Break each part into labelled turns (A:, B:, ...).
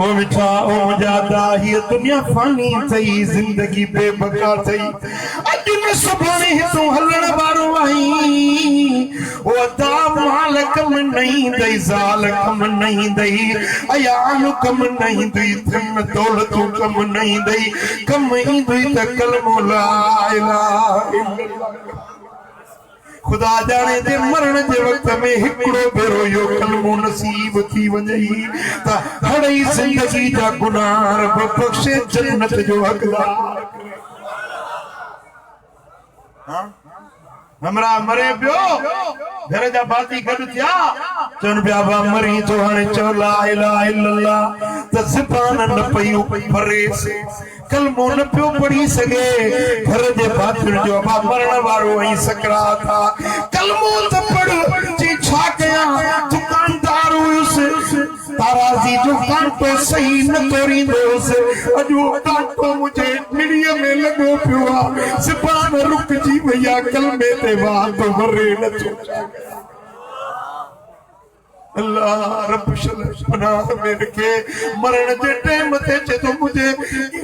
A: ओ मिठा ओ मजादा ही दुनिया फानी थई जिंदगी बेबका थई अज में सुभाणे तू हलण वारो आई ओ दा माल कम नहीं दई जाल कम नहीं दई अयाल कम नहीं दई धन दौलत कम नहीं दई कम ही दई त कलमो ला इलाहा इल्लल्लाह खुदा जाने दे मरण जे वक्त में हिकड़ो भेरो यो कलमो नसीब थी वजई ता हड़ई जिंदगी जा गुनाह रब बख्शे जन्नत जो हकदार हां हमरा मरे पियो घर जा बाती गड थिया चन बाबा मरी तो हाने चो ला इलाहा इल्लल्लाह त ज़बान न पयो भरे से कलमो न पियो पढ़ी सके घर जे बाती जो बाबा मरण वारो ऐं सकरात था कलमो त पढ़ जी छा कया दुकानदार हुयुस ताराजी जो कांटो सही न तोरी दोस अजो कांटो मुझे मिड़िया में लगो पियो ज़बान रुक जी भैया कलमे ते बात भरे न चो अल्लाह रब पनाह में रखे मरण जे टाइम ते चे तो मुझे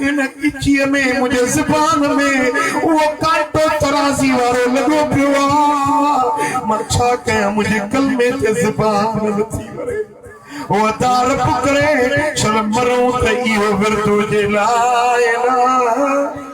A: इन किची में मुझे ज़बान में वो कांटो तराजी वारो लगो पियो मां छा कया मुझे कलमे ते ज़बान नथी वरे ओ दार पुकरे चल मरो त इहो विरतो जे ला इलाहा